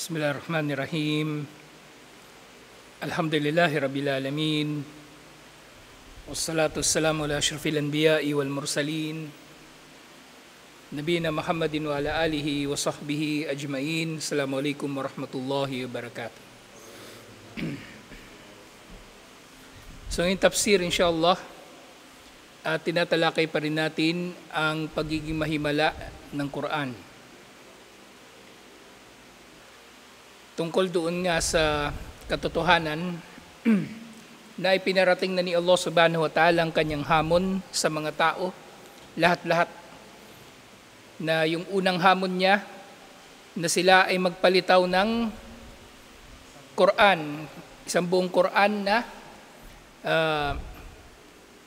Bismillahirrahmanirrahim. Alhamdulillahi Rabbil Alamin. Wassalatu wassalamu ala asyrafil anbiya'i wal mursalin. Nabiyina Muhammadin wa ala alihi wa sahbihi ajma'in. Assalamualaikum warahmatullahi wabarakatuh. So in tafsir insyaAllah, tinatalakay pa rin natin ang pagiging mahimala ng Quran. Tungkol doon nga sa katotohanan na ipinarating na ni Allah subhanahu wa ta'ala ang kanyang hamon sa mga tao, lahat-lahat, na yung unang hamon niya na sila ay magpalitaw ng Quran, isang buong Quran na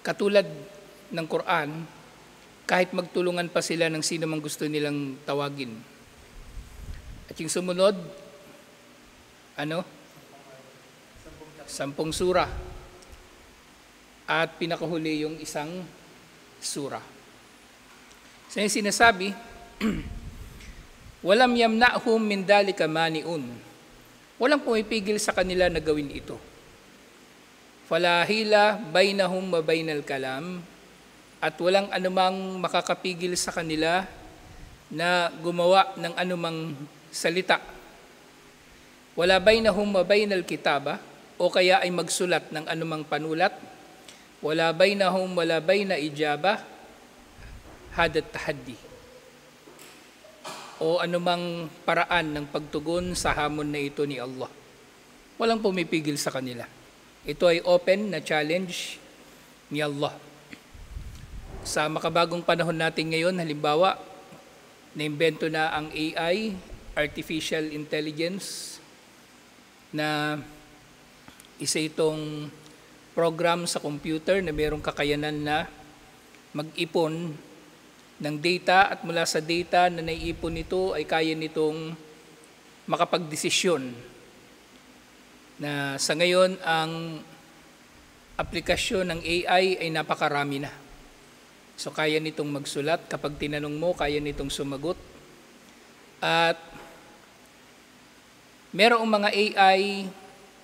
katulad ng Quran, kahit magtulungan pa sila ng sino mang gusto nilang tawagin. At yung sumunod, 10 surah. At pinakahuli yung isang surah. So yung sinasabi, walam yamna'hum min dalika mani'un. Walang pumipigil sa kanila na gawin ito. Fala hila bainahum wa bainal kalam. At walang anumang makakapigil sa kanila na gumawa ng anumang salita. Wala bainahum wa bainal kitaba, o kaya ay magsulat ng anumang panulat. Wala bainahum wala baina ijaba hadat tahaddi, o anumang paraan ng pagtugon sa hamon na ito ni Allah. Walang pumipigil sa kanila. Ito ay open na challenge ni Allah. Sa makabagong panahon natin ngayon, halimbawa, naimbento na ang AI, Artificial Intelligence, na isa itong program sa computer na mayroong kakayanan na mag-ipon ng data, at mula sa data na naiipon nito ay kaya nitong makapagdesisyon. Na sa ngayon ang aplikasyon ng AI ay napakarami na. So kaya nitong magsulat, kapag tinanong mo, kaya nitong sumagot. At merong mga AI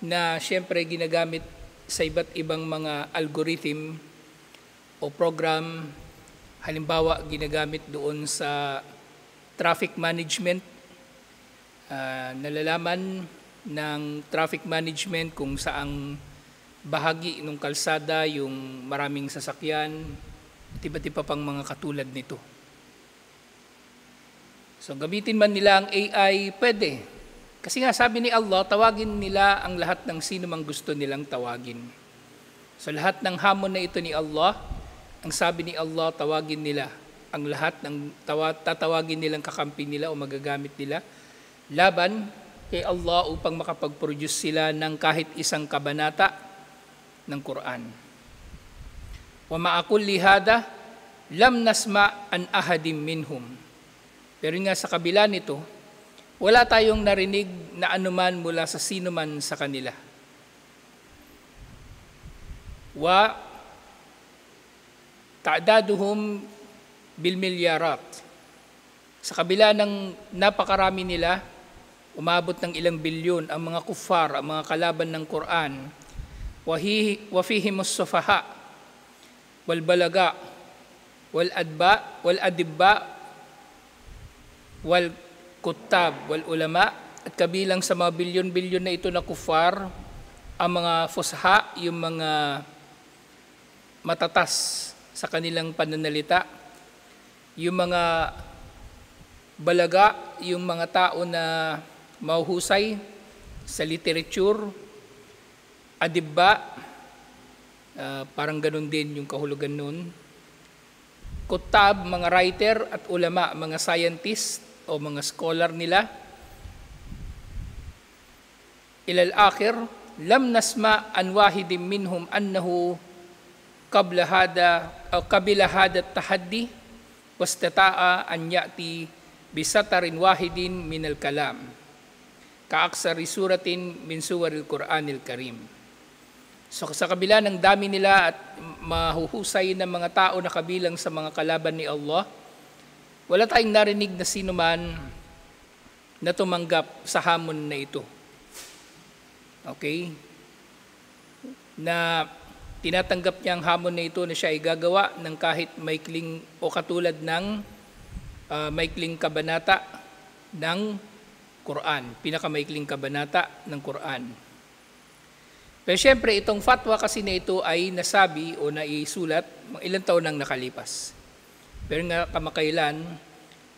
na siyempre ginagamit sa iba't ibang mga algorithm o program. Halimbawa, ginagamit doon sa traffic management. Nalalaman ng traffic management kung saang bahagi ng kalsada yung maraming sasakyan, at iba't iba pang mga katulad nito. So gamitin man nila ang AI, pwede. Kasi nga sabi ni Allah, tawagin nila ang lahat ng sino mang gusto nilang tawagin. So lahat ng hamon na ito ni Allah, ang sabi ni Allah, tawagin nila ang lahat ng tatawagin nilang kakampi nila o magagamit nila laban kay Allah upang makapag-produce sila ng kahit isang kabanata ng Quran. Wa ma'akul lihada lam nasma an ahadim minhum. Pero nga sa kabila nito, wala tayong narinig na anuman mula sa sino man sa kanila. Wa ta'daduhum bil milyarat. Sa kabila ng napakarami nila, umabot ng ilang bilyon ang mga kuffar, ang mga kalaban ng Quran. Wa fihimus sufaha wal balaga wal adibba wal kutab wal ulama, at kabilang sa mga bilyon-bilyon na ito na kuffar, ang mga fusha, yung mga matatas sa kanilang pananalita, yung mga balaga, yung mga tao na mahuhusay sa literature, adibba, parang ganun din yung kahulugan nun, kutab, mga writer, at ulama, mga scientist o mga scholar nila. Ilal akhir, lam nasma an wahidim minhum annahu qabla hada tahaddi wastata'a an ya'ti bisatarin wahidin minal kalam kaaksari suratin min suwaril Qur'anil Karim. So sa kabila ng dami nila at mahuhusay ng mga tao na kabilang sa mga kalaban ni Allah, wala tayong narinig na sino man na tumanggap sa hamon na ito. Okay? Na tinatanggap niya ang hamon na ito na siya ay gagawa ng kahit maikling o katulad ng maikling kabanata ng Quran, pinakamaikling kabanata ng Quran. Pero syempre, itong fatwa kasi na ito ay nasabi o naisulat ilang taon nang nakalipas. Pero nga kamakailan,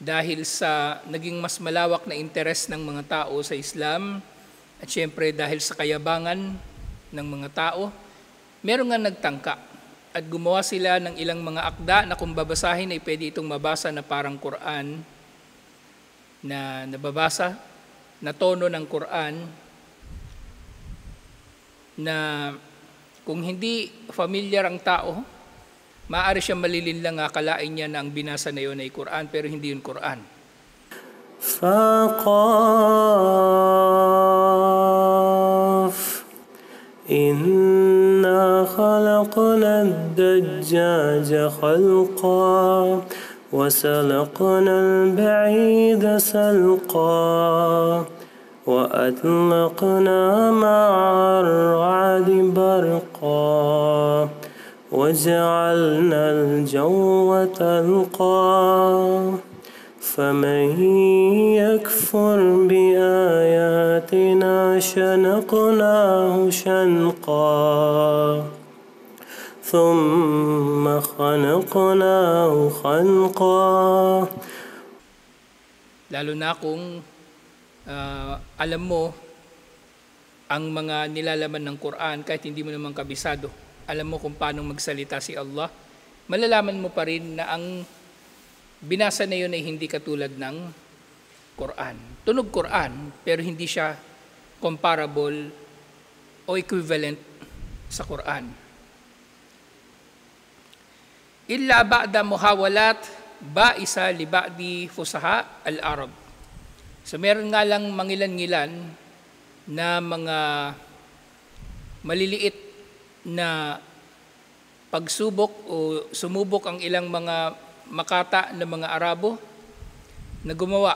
dahil sa naging mas malawak na interes ng mga tao sa Islam, at syempre dahil sa kayabangan ng mga tao, meron nga nagtangka at gumawa sila ng ilang mga akda na kung babasahin ay pwede itong mabasa na parang Quran, na nababasa, na tono ng Quran, na kung hindi familiar ang tao, maaari siya malilinlang akalain niya na ang binasa na yun ay Quran, pero hindi yun Quran. فقاف إنا خلقنا الدجاج خلقا وسلقنا البعيد سلقا وأطلقنا مع الرعد برقا وجعلنا الجو تلقا فمن يكفر بآياتنا شنقناه شنقا ثم خلقناه خلقا. Lalo na kung alam mo ang mga nilalaman ng Quran, kahit hindi mo naman kabisado, alam mo kung paano magsalita si Allah, malalaman mo pa rin na ang binasa na yun ay hindi katulad ng Quran. Tunog Quran, pero hindi siya comparable o equivalent sa Quran. Illa ba'da muhawalat ba'isa li ba'di fusaha al-Arab. So meron nga lang mangilan-ngilan na mga maliliit na pagsubok o sumubok ang ilang mga makata ng mga Arabo na gumawa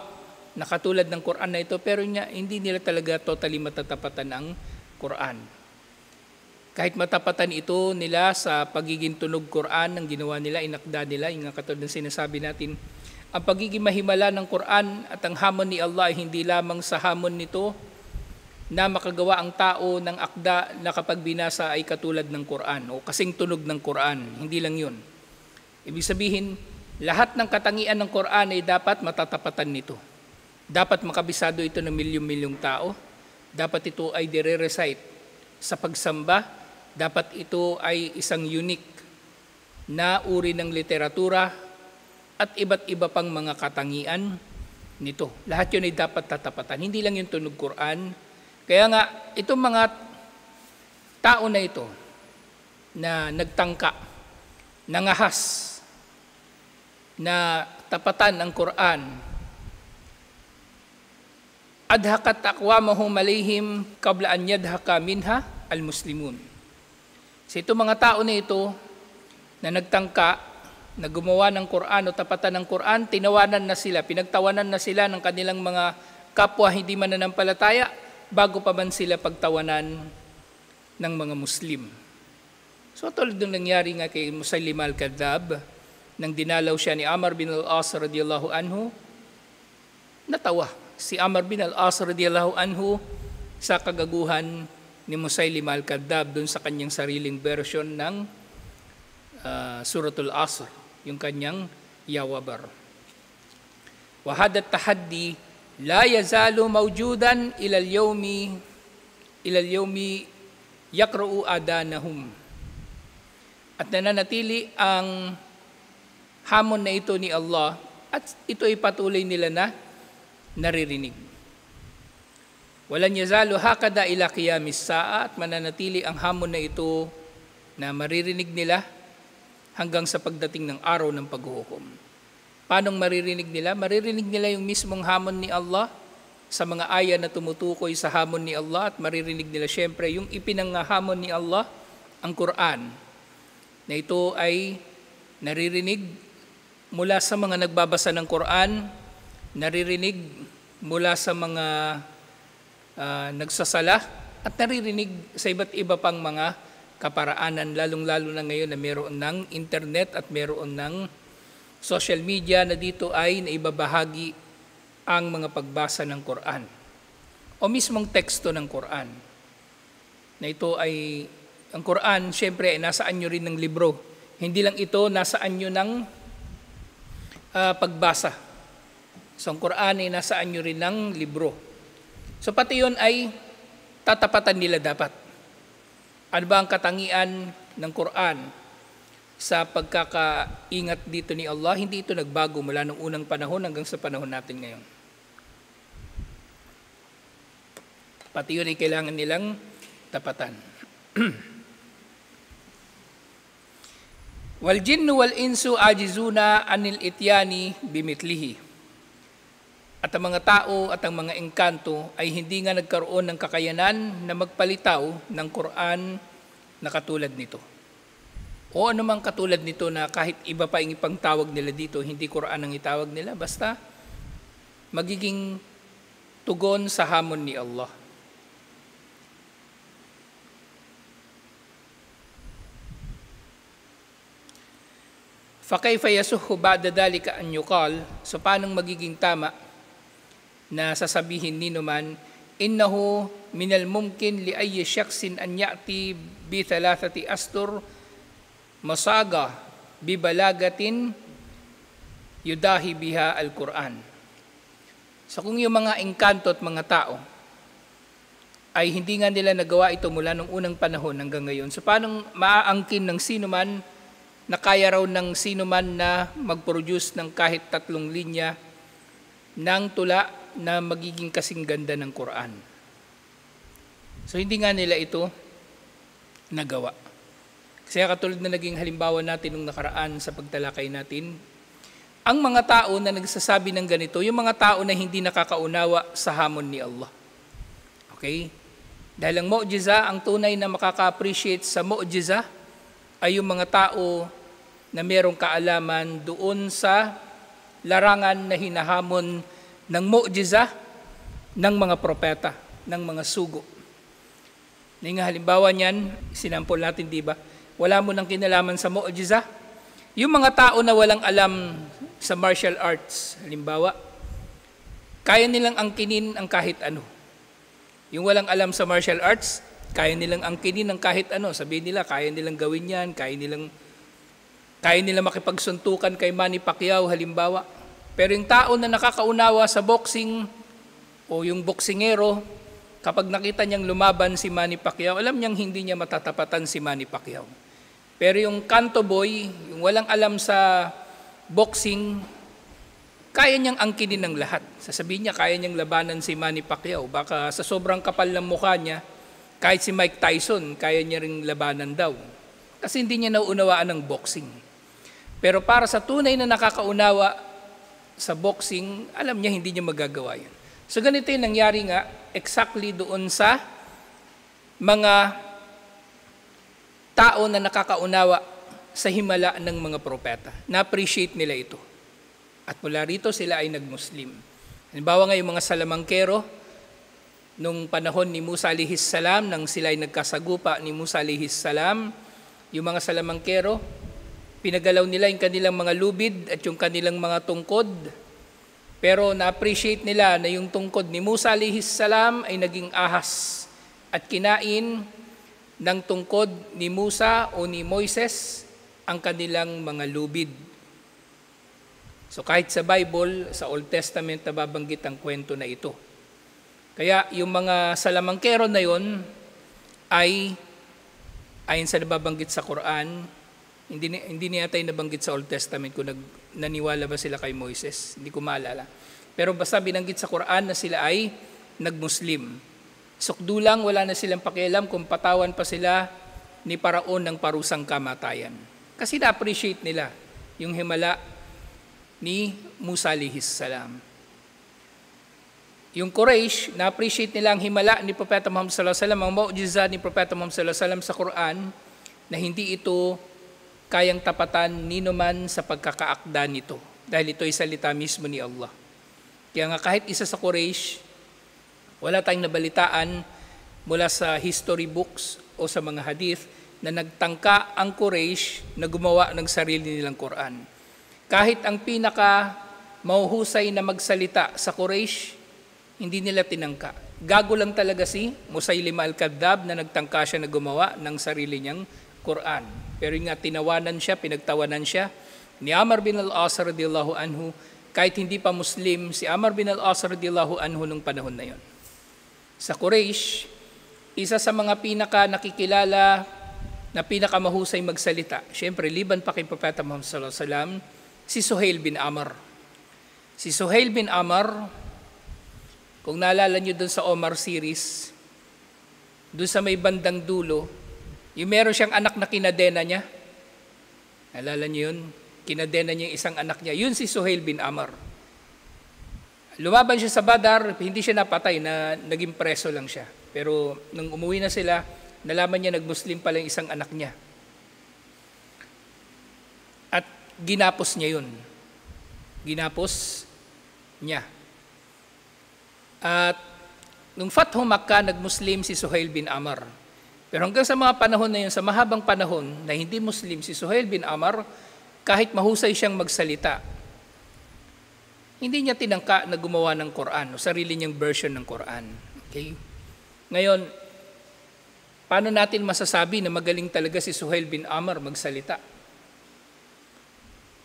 na katulad ng Quran na ito, pero hindi nila talaga totally matatapatan ang Quran. Kahit matapatan ito nila sa pagiging tunog Quran ng ginawa nila, inakda nila, yung katulad ng sinasabi natin, ang pagiging mahimala ng Quran at ang hamon ni Allah ay hindi lamang sa hamon nito na makagawa ang tao ng akda na kapag binasa ay katulad ng Quran o kasing tunog ng Quran. Hindi lang yun. Ibig sabihin, lahat ng katangian ng Quran ay dapat matatapatan nito. Dapat makabisado ito ng milyong-milyong tao. Dapat ito ay dire-recite sa pagsamba. Dapat ito ay isang unique na uri ng literatura at iba't iba pang mga katangian nito. Lahat yun ay dapat tatapatan. Hindi lang yung tunog Quran. Kaya nga, itong mga tao na ito na nagtangka, nangahas, na tapatan ang Quran, adhakat aqwamahum alayhim qabla an yadhaka minha al-muslimun. So itong mga tao na ito na nagtangka, na gumawa ng Quran o tapatan ng Quran, tinawanan na sila, pinagtawanan na sila ng kanilang mga kapwa hindi mananampalataya bago pa man sila pagtawanan ng mga Muslim. So tulad ng nangyari nga kay Musaylim al-Kadhab, nang dinalaw siya ni Amr bin al-As radiyallahu anhu, natawa si Amr bin al-As radiyallahu anhu sa kagaguhan ni Musaylim al-Kadhab dun sa kanyang sariling version ng Suratul Asr, yung kanyang yawabar. Wa hadha tahaddi la yazalu mawjudan ila al-yawmi yaqra'u adanahum. At nananatili ang hamon na ito ni Allah at ito ay patuloy nila na naririnig. Walan yazalu hakada ila qiyamis saa, at mananatili ang hamon na ito na maririnig nila hanggang sa pagdating ng araw ng paghuhukom. Paano maririnig nila? Maririnig nila yung mismong hamon ni Allah sa mga aya na tumutukoy sa hamon ni Allah, at maririnig nila syempre yung ipinanghamon ni Allah, ang Quran, na ito ay naririnig mula sa mga nagbabasa ng Quran, naririnig mula sa mga nagsasala at naririnig sa iba't iba pang mga kaparaanan, lalong-lalo na ngayon na meron ng internet at meron ng social media na dito ay naibabahagi ang mga pagbasa ng Quran o mismong teksto ng Quran. Na ito ay, ang Quran, syempre, ay nasaan nyo rin ng libro. Hindi lang ito, nasaan nyo ng pagbasa. So, ang Quran ay nasaan nyo rin ng libro. So, pati yun ay tatapatan nila dapat. Ano ba ang katangian ng Quran sa pagkakaingat dito ni Allah? Hindi ito nagbago mula nung unang panahon hanggang sa panahon natin ngayon. Pati yun ay kailangan nilang tapatan. Wal jinnu wal insu ajizuna anil ityani bimitlihi. At ang mga tao at ang mga engkanto ay hindi nga nagkaroon ng kakayanan na magpalitaw ng Quran na katulad nito. O anumang katulad nito na kahit iba pa yung ipangtawag nila dito, hindi Quran ang itawag nila, basta magiging tugon sa hamon ni Allah. فَكَيْفَ يَسُحُّ بَعْدَ ذَلِكَ أَنْ يُقَالَ. So paanong magiging tama na sasabihin ni naman, innahu minal mumkin li ayyi shakhsin an ya'ti bi thalathati astur masaga bi balagatin yudahi biha al-Quran. So kung yung mga engkanto at mga tao ay hindi nga nila nagawa ito mula nung unang panahon hanggang ngayon, so paanong maaangkin ng sino man na kaya raw ng sino man na mag-produce ng kahit 3 linya ng tula na magiging kasing ganda ng Quran. So hindi nga nila ito nagawa. Kasi katulad na naging halimbawa natin nung nakaraan sa pagtalakay natin, ang mga tao na nagsasabi ng ganito, yung mga tao na hindi nakakaunawa sa hamon ni Allah. Okay? Dahil ang mu'jiza, ang tunay na makaka-appreciate sa mu'jiza, ay yung mga tao na merong kaalaman doon sa larangan na hinahamon ng mu'jiza ng mga propeta, ng mga sugo. Yung halimbawa niyan, sinampol natin, di ba? Wala mo nang kinalaman sa mu'jiza. Yung mga tao na walang alam sa martial arts, halimbawa, kaya nilang angkinin ang kahit ano. Yung walang alam sa martial arts, kaya nilang angkinin ng kahit ano. Sabihin nila, kaya nilang gawin yan, kaya nilang makipagsuntukan kay Manny Pacquiao, halimbawa. Pero yung tao na nakakaunawa sa boxing o yung boksingero, kapag nakita niyang lumaban si Manny Pacquiao, alam niyang hindi niya matatapatan si Manny Pacquiao. Pero yung kanto boy, yung walang alam sa boxing, kaya niyang angkinin ng lahat. Sasabihin niya, kaya niyang labanan si Manny Pacquiao. Baka sa sobrang kapal ng mukha niya, kahit si Mike Tyson, kaya niya ring labanan daw. Kasi hindi niya nauunawaan ng boxing. Pero para sa tunay na nakakaunawa sa boxing, alam niya hindi niya magagawa yan. So ganito yung nangyari nga, exactly doon sa mga tao na nakakaunawa sa himala ng mga propeta. Na-appreciate nila ito. At mula rito sila ay nag-Muslim. Halimbawa nga yung mga salamangkero, nung panahon ni Musa alihis salam, nang sila ay nagkasagupa ni Musa alihis salam, yung mga salamangkero, pinagalaw nila yung kanilang mga lubid at yung kanilang mga tungkod. Pero na-appreciate nila na yung tungkod ni Musa alihis salam ay naging ahas at kinain ng tungkod ni Musa o ni Moises ang kanilang mga lubid. So kahit sa Bible, sa Old Testament, nababanggit ang kwento na ito. Kaya yung mga salamangkero na yon ay ayon sa nababanggit sa Quran, hindi niya tayo nabanggit sa Old Testament kung naniwala ba sila kay Moises. Hindi ko maalala. Pero basta binanggit sa Quran na sila ay nag-Muslim. Sukdulang wala na silang pakialam kung patawan pa sila ni Paraon ng parusang kamatayan. Kasi na-appreciate nila yung himala ni Musa alihis salam. Yung Quraysh, na-appreciate nila ang himala ni Propeta Muhammad sallallahu alaihi wasallam, ang mu'jiza ni Propeta Muhammad sallallahu alaihi wasallam sa Quran, na hindi ito kayang tapatan ni naman sa pagkakaakda nito. Dahil ito ay salita mismo ni Allah. Kaya nga kahit isa sa Quraysh, wala tayong nabalitaan mula sa history books o sa mga hadith na nagtangka ang Quraysh na gumawa ng sarili nilang Quran. Kahit ang pinaka mahuhusay na magsalita sa Quraysh, hindi nila tinangka. Gago lang talaga si Musaylima al-Kadhdhab na nagtangka siya na gumawa ng sarili niyang Quran. Pero nga tinawanan siya, pinagtawanan siya ni Amr bin al-As radiyallahu anhu, kahit hindi pa Muslim si Amr bin al-As radiyallahu anhu nung panahon na yon. Sa Quraysh, isa sa mga pinaka nakikilala na pinaka mahusay magsalita, syempre liban pa kay Propeta Muhammad sallallahu alaihi wasallam, si Suhail bin Amr. Si Suhail bin Amr, kung naalala nyo dun sa Omar series, dun sa may bandang dulo, yung meron siyang anak na kinadena niya. Naalala nyo yun? Kinadena niya yung isang anak niya. Yun si Suhail bin Amr. Lumaban siya sa Badar, hindi siya napatay, naging preso lang siya. Pero nung umuwi na sila, nalaman niya nag-Muslim pala yung isang anak niya. At ginapos niya yun. Ginapos niya. At nung Fathu Makkah, nag-Muslim si Suhail bin Amr. Pero hanggang sa mga panahon na yun, sa mahabang panahon na hindi Muslim si Suhail bin Amr, kahit mahusay siyang magsalita, hindi niya tinangka na gumawa ng Quran o sarili niyang version ng Quran. Okay? Ngayon, paano natin masasabi na magaling talaga si Suhail bin Amr magsalita?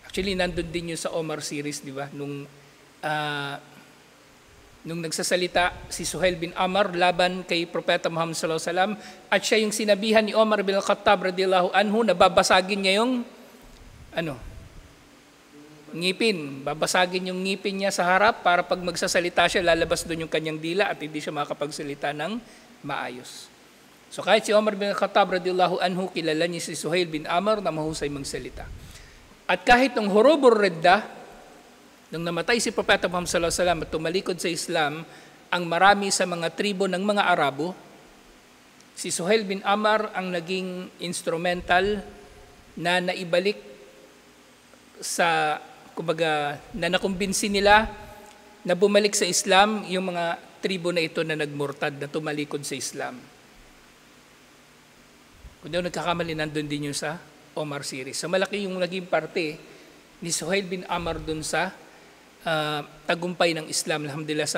Actually, nandun din yun sa Omar series, di ba? Nung nagsasalita si Suhail bin Amr laban kay Propeta Muhammad sallallahu alaihi wasallam, at siya yung sinabihan ni Omar bin al-Khattab radiyallahu anhu na babasagin niya yung ngipin. Babasagin yung ngipin niya sa harap para pag magsasalita siya, lalabas doon yung kanyang dila at hindi siya makakapagsalita ng maayos. So kahit si Omar bin al-Khattab radiyallahu anhu, kilala niya si Suhail bin Amr na mahusay magsalita. At kahit nung Hurubur Ridda, nung namatay si Propeta Muhammad sallallahu alaihi wasallam at tumalikod sa Islam ang marami sa mga tribo ng mga Arabo, si Suhail bin Amr ang naging instrumental na naibalik sa, kumbaga, na nakumbinsi nila na bumalik sa Islam yung mga tribo na ito na nagmurtad, na tumalikod sa Islam. Kung daw nagkakamali, nandun din yung sa Omar series. So malaki yung naging parte ni Suhail bin Amr dun sa tagumpay ng Islam, alhamdulillah,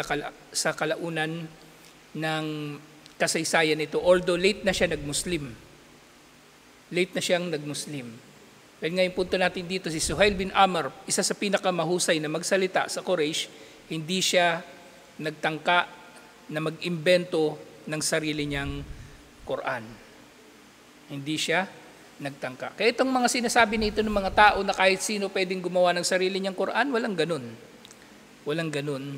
sa kalaunan ng kasaysayan nito. Although late na siya nag-Muslim. Late na siyang nag-Muslim. Dahil ngayon punto natin dito, si Suhail bin Amr, isa sa pinakamahusay na magsalita sa Quraysh, hindi siya nagtangka na mag-imbento ng sarili niyang Quran. Hindi siya nagtangka. Kaya itong mga sinasabi nito ng mga tao na kahit sino pwedeng gumawa ng sarili niyang Quran, walang ganun. Walang ganun.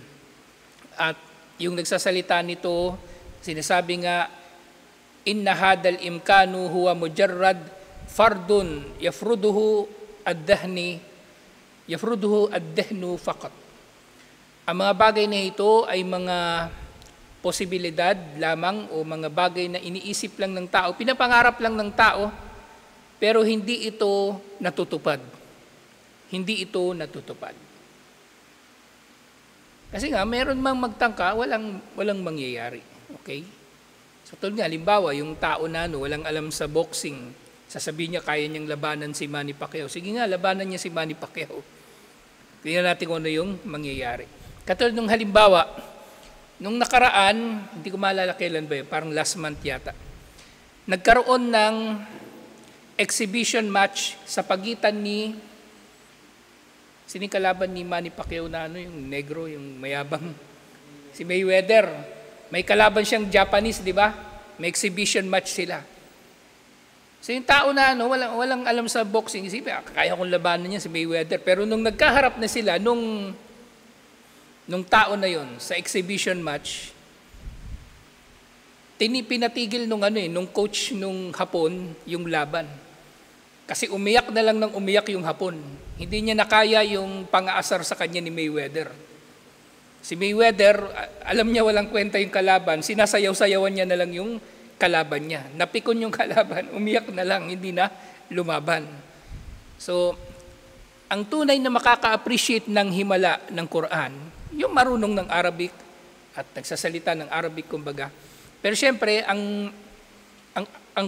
At yung nagsasalita nito, sinasabi nga, inna hadal imkanu huwa mujarrad fardun yafruduhu ad-dahnu faqat. Ang mga bagay na ito ay mga posibilidad lamang o mga bagay na iniisip lang ng tao, pinapangarap lang ng tao, pero hindi ito natutupad. Hindi ito natutupad. Kasi nga, meron mang magtangka, walang mangyayari. Okay? So, tulad nga, halimbawa, yung tao na walang alam sa boxing, sasabihin niya kaya niyang labanan si Manny Pacquiao. Sige nga, labanan niya si Manny Pacquiao. Tingnan natin kung ano yung mangyayari. Katulad nung halimbawa, nung nakaraan, hindi ko maalala kailan ba yun, parang last month yata, nagkaroon ng exhibition match sa pagitan ni sining kalaban ni Manny Pacquiao na yung negro, yung mayabang, si Mayweather. May kalaban siyang Japanese, di ba? May exhibition match sila. So yung tao na walang alam sa boxing, isipin, kaya kong labanan niya si Mayweather. Pero nung nagkaharap na sila, nung tao na yon sa exhibition match, pinatigil nung coach nung Hapon yung laban. Kasi umiyak na lang ng umiyak yung Hapon. Hindi niya nakaya yung pang-aasar sa kanya ni Mayweather. Si Mayweather, alam niya walang kwenta yung kalaban, sinasayaw-sayawan niya na lang yung kalaban niya. Napikon yung kalaban, umiyak na lang, hindi na lumaban. So, ang tunay na makaka-appreciate ng himala ng Quran, yung marunong ng Arabic at nagsasalita ng Arabic kumbaga. Pero siyempre, ang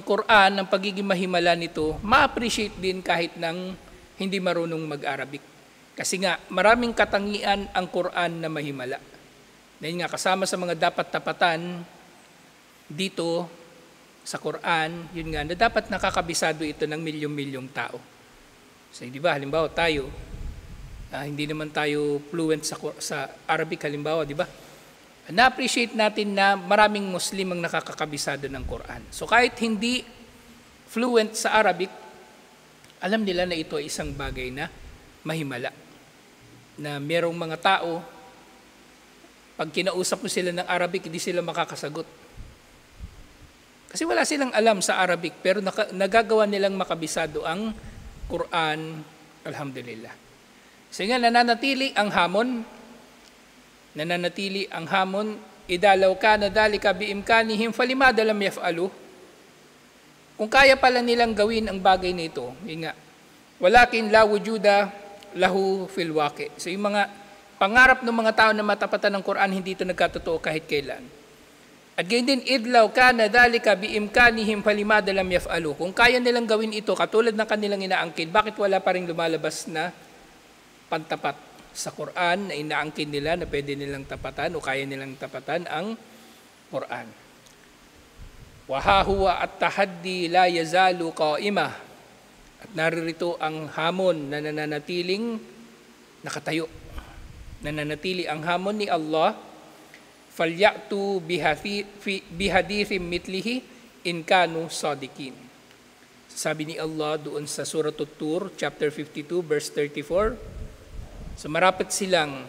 Quran, ang pagiging mahimala nito, ma-appreciate din kahit ng hindi marunong mag-Arabic. Kasi nga, maraming katangian ang Quran na mahimala. Dahil nga, kasama sa mga dapat tapatan dito sa Quran, yun nga, na dapat nakakabisado ito ng milyong-milyong tao. So, di ba, halimbawa tayo, hindi naman tayo fluent sa Arabic, halimbawa, di ba? Na-appreciate natin na maraming Muslim ang nakakakabisado ng Quran. So kahit hindi fluent sa Arabic, alam nila na ito ay isang bagay na mahimala. Na merong mga tao, pag kinausap mo sila ng Arabic, hindi sila makakasagot. Kasi wala silang alam sa Arabic, pero nagagawa nilang makabisado ang Quran, alhamdulillah. So nga, nananatili ang hamon, idalaw ka na dalika biimkanihim falimada lam yaf'alu. Kung kaya pala nilang gawin ang bagay nito, yun nga, walakin la wujuda lahu fil waqi. So yung mga pangarap ng mga tao na matapatan ng Quran, hindi ito nagkatotoo kahit kailan. At gayon din, idlaw ka na dalika biimkanihim falimada lam yaf'alu. Kung kaya nilang gawin ito, katulad ng kanilang inaangkin, bakit wala pa rin lumalabas na pantapat sa Quran na inaangkin nila na pwede nilang tapatan o kaya nilang tapatan ang Quran. Wahahuwa at tahaddi la yazalu qa'imah. At naririto ang hamon na nananatiling nakatayo. Nananatili ang hamon ni Allah, falyatu bihadithim mitlihi in kanu sadikin. Sabi ni Allah doon sa Surah At-Tur, chapter 52, verse 34, so marapit silang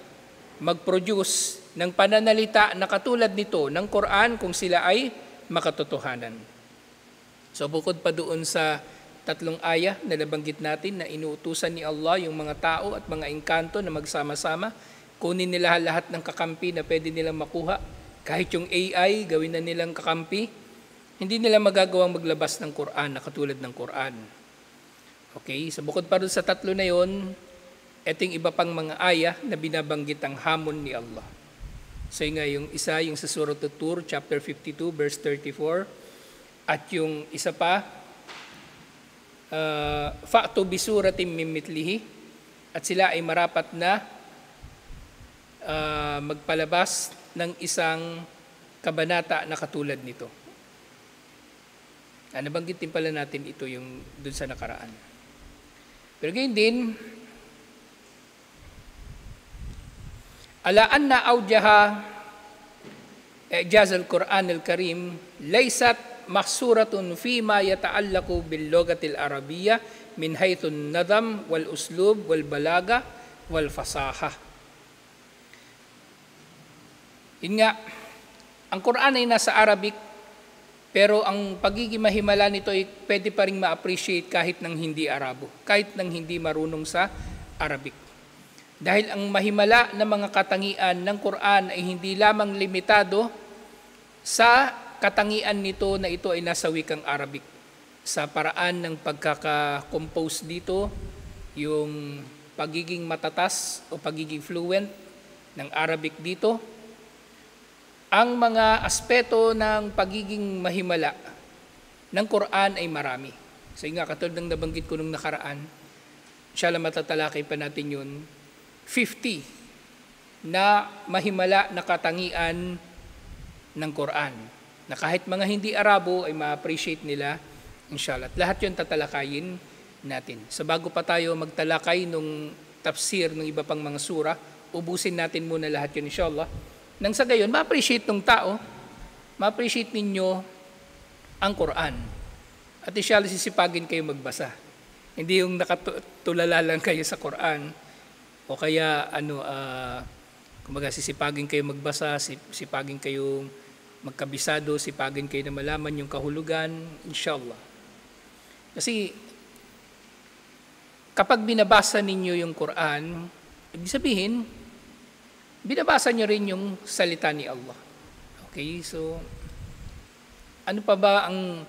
mag-produce ng pananalita na katulad nito ng Quran kung sila ay makatotohanan. So bukod pa doon sa tatlong ayah na nabanggit natin na inuutusan ni Allah yung mga tao at mga engkanto na magsama-sama, kunin nila lahat ng kakampi na pwede nilang makuha. Kahit yung AI, gawin na nilang kakampi, hindi nila magagawang maglabas ng Quran na katulad ng Quran. Okay, so bukod pa doon sa tatlo na yon, ito yung iba pang mga ayah na binabanggit ang hamon ni Allah. So yung isa, yung sa Surah At-Tur, chapter 52, verse 34, at yung isa pa, fa'tu bisuratim min mitlihi, at sila ay marapat na magpalabas ng isang kabanata na katulad nito. Nabanggit din pala natin ito yung dun sa nakaraan. Pero gayon din, ala anna awjaha ijaz al-Quran al-Karim laysat mahsuratun fima yata'allaqu bil lughati al-arabiyya min haythu an-nadam wal uslub wal balaga wal fasaha. Yun nga, ang Quran ay nasa Arabic, pero ang pagiging mahimala nito ay pwede pa rin ma-appreciate kahit ng hindi Arabo, kahit ng hindi marunong sa Arabic. Dahil ang mahimala na mga katangian ng Quran ay hindi lamang limitado sa katangian nito na ito ay nasa wikang Arabic. Sa paraan ng pagkaka-compose dito, yung pagiging matatas o pagiging fluent ng Arabic dito, ang mga aspeto ng pagiging mahimala ng Quran ay marami. So nga, katulad ng nabanggit ko nung nakaraan, inshallah matatalakay pa natin yun, 50 na mahimala na katangian ng Quran na kahit mga hindi Arabo ay ma-appreciate nila, inshallah. At lahat yun tatalakayin natin. So bago pa tayo magtalakay nung tafsir ng iba pang mga sura, ubusin natin muna lahat yun, inshallah. Nang sa gayon, ma-appreciate ng tao, ma-appreciate ninyo ang Quran. At inshallah sisipagin kayo magbasa. Hindi yung nakatulala lang kayo sa Quran, o kaya kumbaga sisipagin kayo magbasa, sipagin kayo magkabisado, sipagin kayo na malaman yung kahulugan, inshallah. Kasi kapag binabasa ninyo yung Quran, ibig sabihin, binabasa nyo rin yung salita ni Allah. Okay, so ano pa ba ang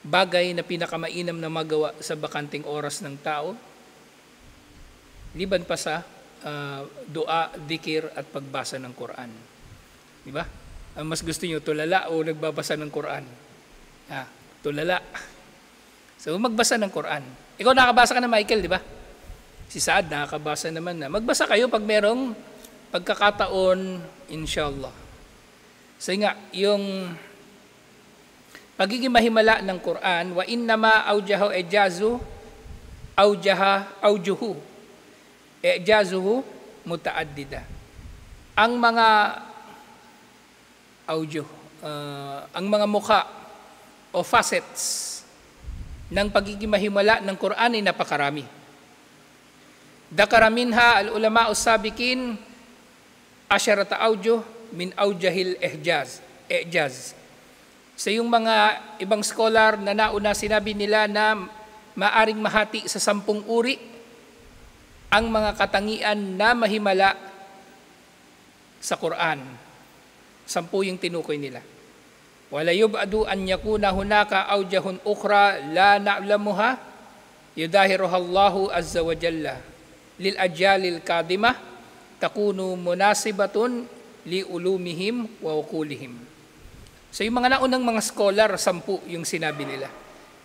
bagay na pinakamainam na magawa sa bakanting oras ng tao? Liban pa sa dua, dikir at pagbasa ng Quran. Di ba? Ang mas gusto niyo, tulala o nagbabasa ng Quran? Tulala. So magbasa ng Quran. Ikaw nakabasa ka na, Michael, di ba? Si Saad nakakabasa naman na. Magbasa kayo pag merong pagkakataon, inshallah. So nga, yung pagiging mahimala ng Quran, wa innama awjahu awjuhu ijazuhu mutaaddida. Ang mga ang mga mukha o facets ng pagiging mahimala ng Quran ay napakarami. Dakara minha al-ulama as-sabiqin asharata awjuh min awjahil ijaz. So yung mga ibang scholar na nauna, sinabi nila na maaring mahati sa 10 uri ang mga katangian na mahimala sa Quran. 10 yung tinukoy nila. Wala yub'adu an yakuna hunaka awjahun ukhra la na'lamuha yudahiruha Allahu azza wa jalla lil ajyalil kadimah takunu munasibatun li ulumihim wa uqulihim. So yung mga naunang mga scholar, 10 yung sinabi nila.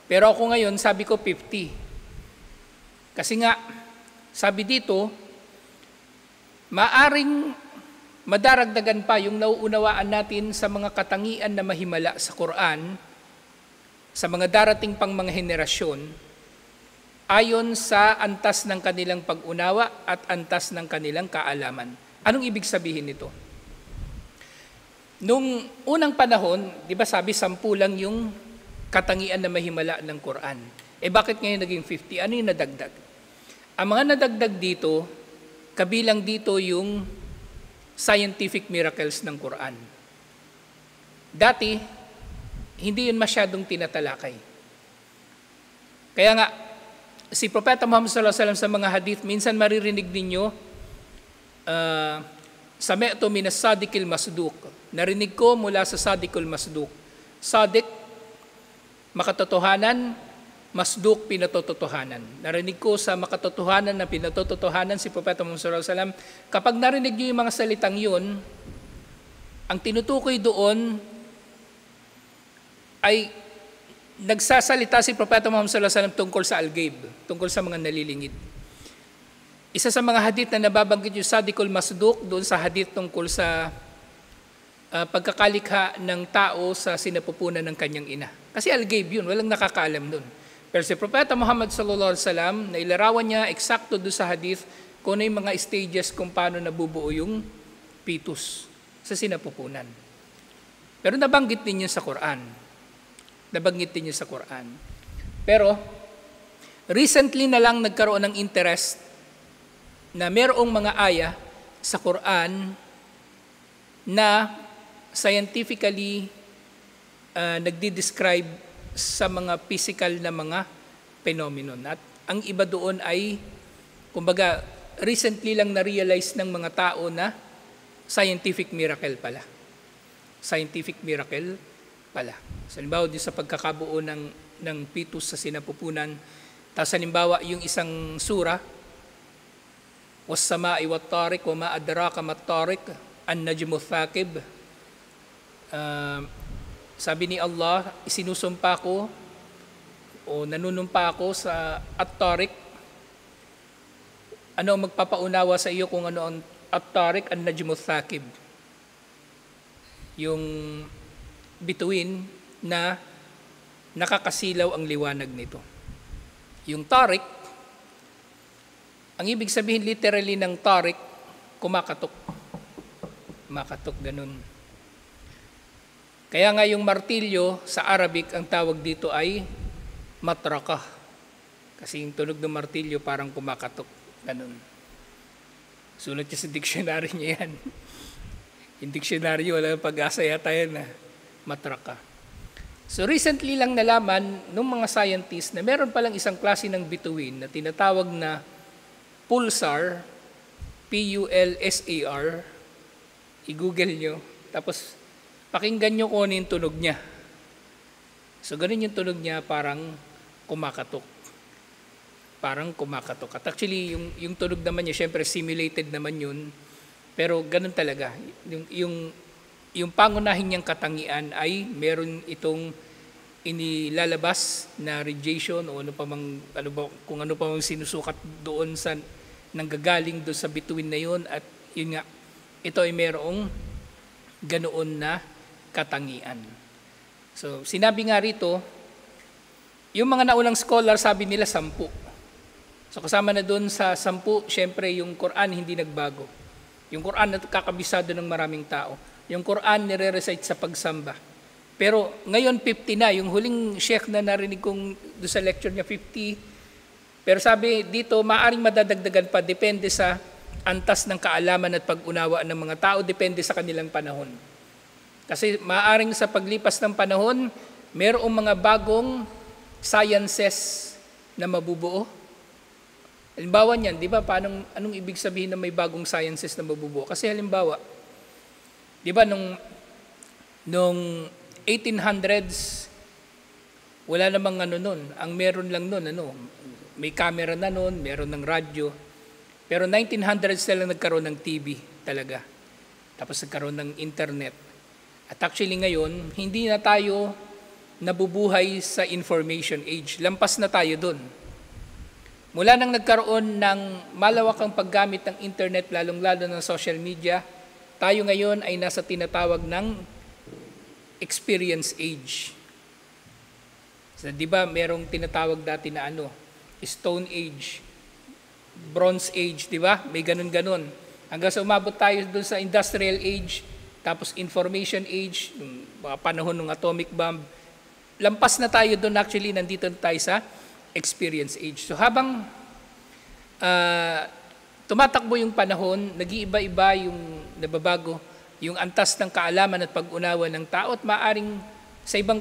Pero ako ngayon, sabi ko 50. Kasi nga, sabi dito, maaring madaragdagan pa yung nauunawaan natin sa mga katangian na mahimala sa Quran, sa mga darating pang mga henerasyon, ayon sa antas ng kanilang pag-unawa at antas ng kanilang kaalaman. Anong ibig sabihin nito? Nung unang panahon, di ba sabi 10 lang yung katangian na mahimala ng Quran. Bakit ngayon naging 50? Ano yung nadagdag? Ang mga nadagdag dito, kabilang dito yung scientific miracles ng Quran. Dati, hindi yun masyadong tinatalakay. Kaya nga, si Propeta Muhammad sallallahu alaihi wasallam sa mga hadith, minsan maririnig ninyo, sami'tu minas sadiqil masduq. Narinig ko mula sa sadiqul masduq. Sadiq, makatotohanan, masduq, pinatototohanan. Narinig ko sa makatotohanan na pinatototohanan si Propeta Muhammad sallallahu alaihi wasallam. Kapag narinig niyo yung mga salitang yun, ang tinutukoy doon ay nagsasalita si Propeta Muhammad sallallahu alaihi wasallam tungkol sa al-ghaib, tungkol sa mga nalilingid. Isa sa mga hadith na nababanggit yung sadiqul masduq doon sa hadith tungkol sa pagkakalikha ng tao sa sinapupunan ng kanyang ina. Kasi al-ghaib yun, walang nakakaalam doon. Pero si Propeta Muhammad sallallahu alaihi wasallam, nailarawan niya eksakto doon sa hadith kung ano yung mga stages kung paano nabubuo yung fetus sa sinapupunan. Pero nabanggit din yun sa Quran. Nabanggit din yun sa Quran. Pero recently na lang nagkaroon ng interest na mayroong mga aya sa Quran na scientifically nagdi-describe sa mga physical na mga phenomenon. At ang iba doon ay, kumbaga, recently lang na-realize ng mga tao na scientific miracle pala. Scientific miracle pala. So, halimbawa, din sa pagkakabuo ng fetus sa sinapupunan, tapos halimbawa, yung isang sura, was-sama'i wat-tariq wa ma adraka mat-tariq an-najmu thaqib. Sabi ni Allah, isinusumpa ko o nanunumpa ako sa at-tariq. Ano ang magpapaunawa sa iyo kung ano ang at-tariq, an-najmu thaqib? Yung bituin na nakakasilaw ang liwanag nito. Yung tariq, ang ibig sabihin literally ng tariq, kumakatok. Kumakatok, ganun. Kaya nga yung martilyo sa Arabic, ang tawag dito ay matrakah. Kasi yung tunog ng martilyo parang kumakatok. Ganun. Sulat niya sa dictionary niya yan. Yung dictionary, wala pag-asa yata yan na matrakah. So recently lang nalaman ng mga scientists na meron palang isang klase ng bituin na tinatawag na pulsar, P-U-L-S-A-R. I-google nyo. Tapos pakinggan nyo kung ano yung tunog niya. So ganun yung tunog niya, parang kumakatok. parang kumakatok. At actually, yung tunog naman niya, syempre simulated naman yun. Pero ganun talaga. Yung pangunahin niyang katangian ay meron itong inilalabas na radiation o kung ano pa mang sinusukat doon sa nanggagaling doon sa bituin na yun, at yun nga, ito ay merong ganoon na katangian. So, sinabi nga rito, yung mga naunang scholar, sabi nila 10. So, kasama na doon sa 10, syempre yung Quran hindi nagbago. Yung Quran na kakabisado ng maraming tao. Yung Quran nire-recite sa pagsamba. Pero ngayon 50 na, yung huling sheikh na narinig kong doon sa lecture niya 50. Pero sabi dito, maaring madadagdagan pa, depende sa antas ng kaalaman at pag-unawaan ng mga tao, depende sa kanilang panahon. Kasi maaring sa paglipas ng panahon, mayroong mga bagong sciences na mabubuo. Halimbawa niyan, di ba, anong ibig sabihin na may bagong sciences na mabubuo? Kasi halimbawa, di ba, nung 1800s, wala namang nun. Ang meron lang nun, may camera na nun, meron ng radyo. Pero 1900s na lang nagkaroon ng TV talaga. Tapos nagkaroon ng internet. At actually ngayon, hindi na tayo nabubuhay sa information age. Lampas na tayo dun. Mula nang nagkaroon ng malawakang paggamit ng internet, lalong-lalo ng social media, tayo ngayon ay nasa tinatawag ng experience age. So, di ba merong tinatawag dati na Stone Age, Bronze Age, di ba? May ganun-ganun. Hanggang sa umabot tayo doon sa Industrial Age, tapos Information Age, mga panahon ng atomic bomb. Lampas na tayo doon, actually, nandito na tayo sa Experience Age. So habang tumatakbo yung panahon, nag-iiba-iba yung nababago, yung antas ng kaalaman at pag-unawa ng tao, at maaring sa ibang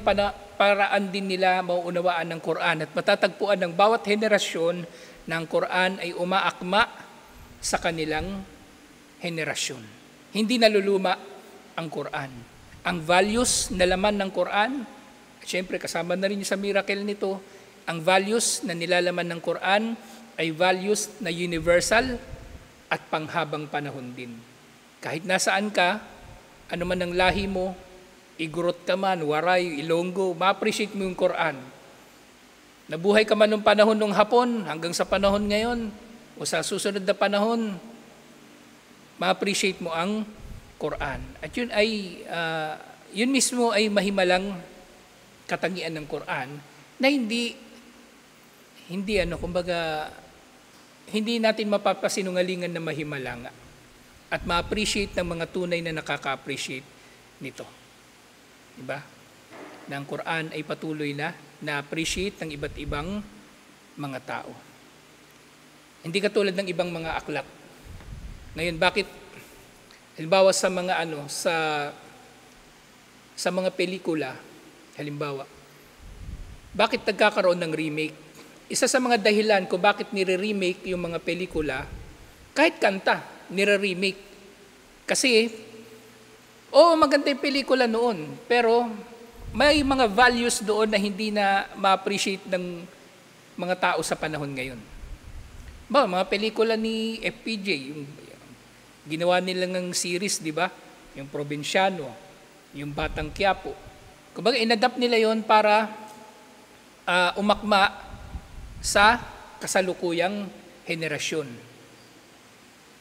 paraan din nila mauunawaan ng Quran, at matatagpuan ng bawat henerasyon ng Quran ay umaakma sa kanilang henerasyon. Hindi naluluma ang Quran. Ang values na laman ng Quran, siyempre kasama na rin sa miracle nito, ang values na nilalaman ng Quran ay values na universal at panghabang panahon din. Kahit nasaan ka, ano man ang lahi mo, Igorot ka man, Waray, Ilonggo, ma-appreciate mo yung Quran. Nabuhay ka man nung panahon ng Hapon hanggang sa panahon ngayon o sa susunod na panahon, ma-appreciate mo ang Quran. At yun ay, yun mismo ay mahimalang katangian ng Quran na hindi natin mapapasinungalingan na mahimalanga at ma-appreciate ng mga tunay na nakaka-appreciate nito. Diba? Na ang Quran ay patuloy na na-appreciate ng iba't ibang mga tao. Hindi katulad ng ibang mga aklat. Ngayon, bakit halimbawa sa mga sa mga pelikula, halimbawa, bakit nagkakaroon ng remake? Isa sa mga dahilan kung bakit nire-remake yung mga pelikula, kahit kanta, nire-remake. Kasi, maganda yung pelikula noon, pero may mga values doon na hindi na ma-appreciate ng mga tao sa panahon ngayon. Mga pelikula ni FPJ, yung ginawa nila ng series, di ba? Yung Probinsyano, yung Batang Quiapo. Kumbaga, inadapt nila yon para umakma sa kasalukuyang henerasyon.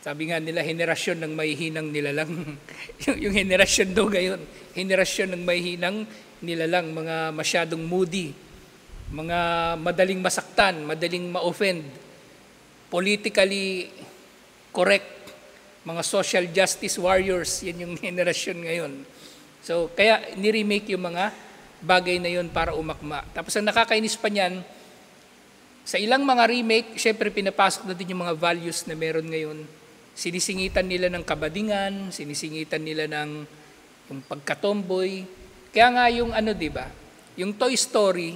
Sabi nga nila, henerasyon ng mahihinang nilalang. yung henerasyon do ngayon, henerasyon ng mahihinang nilalang, mga masyadong moody, mga madaling masaktan, madaling ma-offend, politically correct, mga social justice warriors, yan yung henerasyon ngayon. So, kaya ni-remake yung mga bagay na yun para umakma. Tapos ang nakakainis pa niyan, sa ilang mga remake, syempre pinapasok na din yung mga values na meron ngayon. Sinisingitan nila ng kabadingan, sinisingitan nila ng yung pagkatomboy. Kaya nga yung diba, yung Toy Story,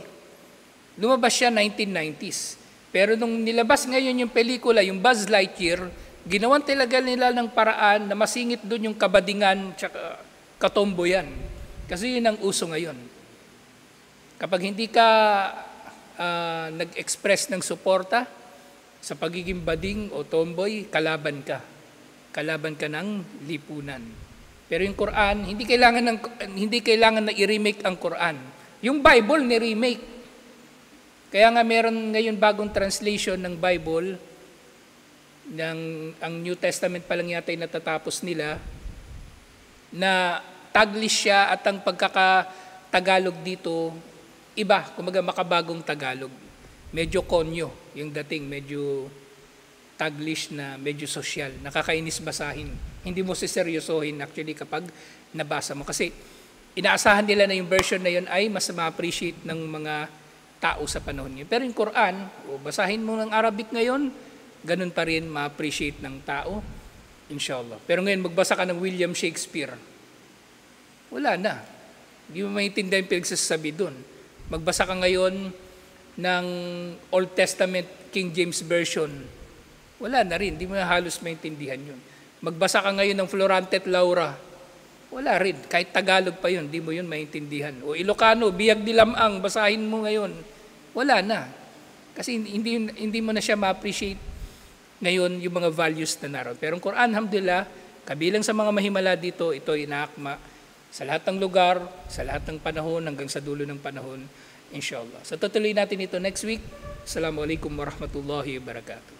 lumabas siya 1990s. Pero nung nilabas ngayon yung pelikula, yung Buzz Lightyear, ginawan talaga nila ng paraan na masingit doon yung kabadingan tsaka katomboyan. Kasi yun ang uso ngayon. Kapag hindi ka nag-express ng suporta Sa pagiging bading o tomboy, kalaban ka. Kalaban ka ng lipunan. Pero yung Quran, hindi kailangan na i-remake ang Quran. Yung Bible ni-remake. Kaya nga meron ngayon bagong translation ng Bible, ang New Testament pa lang yata ay natatapos nila, na Taglish siya at ang pagkakatagalog dito, iba, kumaga makabagong Tagalog. Medyo konyo yung dating, medyo Taglish na medyo social. Nakakainis basahin. Hindi mo siseryosohin actually kapag nabasa mo. Kasi inaasahan nila na yung version na yun ay mas ma-appreciate ng mga tao sa panahon niya. Pero yung Quran, basahin mo ng Arabic ngayon, ganun pa rin ma-appreciate ng tao, inshallah. Pero ngayon magbasa ka ng William Shakespeare, wala na. Hindi mo maintindihan yung pinagsasabi doon. Magbasa ka ngayon ng Old Testament King James Version, wala na rin. Hindi mo na halos maintindihan yun. Magbasa ka ngayon ng Florante at Laura, wala rin. Kahit Tagalog pa yun, hindi mo yun maintindihan. O Ilocano, Biyag di Lamang, basahin mo ngayon, wala na. Kasi hindi mo na siya ma-appreciate ngayon yung mga values na naroon. Pero ang Quran, alhamdulillah, kabilang sa mga mahimala dito, ito ay inaakma sa lahat ng lugar, sa lahat ng panahon, hanggang sa dulo ng panahon, inshallah. So tutuloy natin ito next week. Assalamualaikum warahmatullahi wabarakatuh.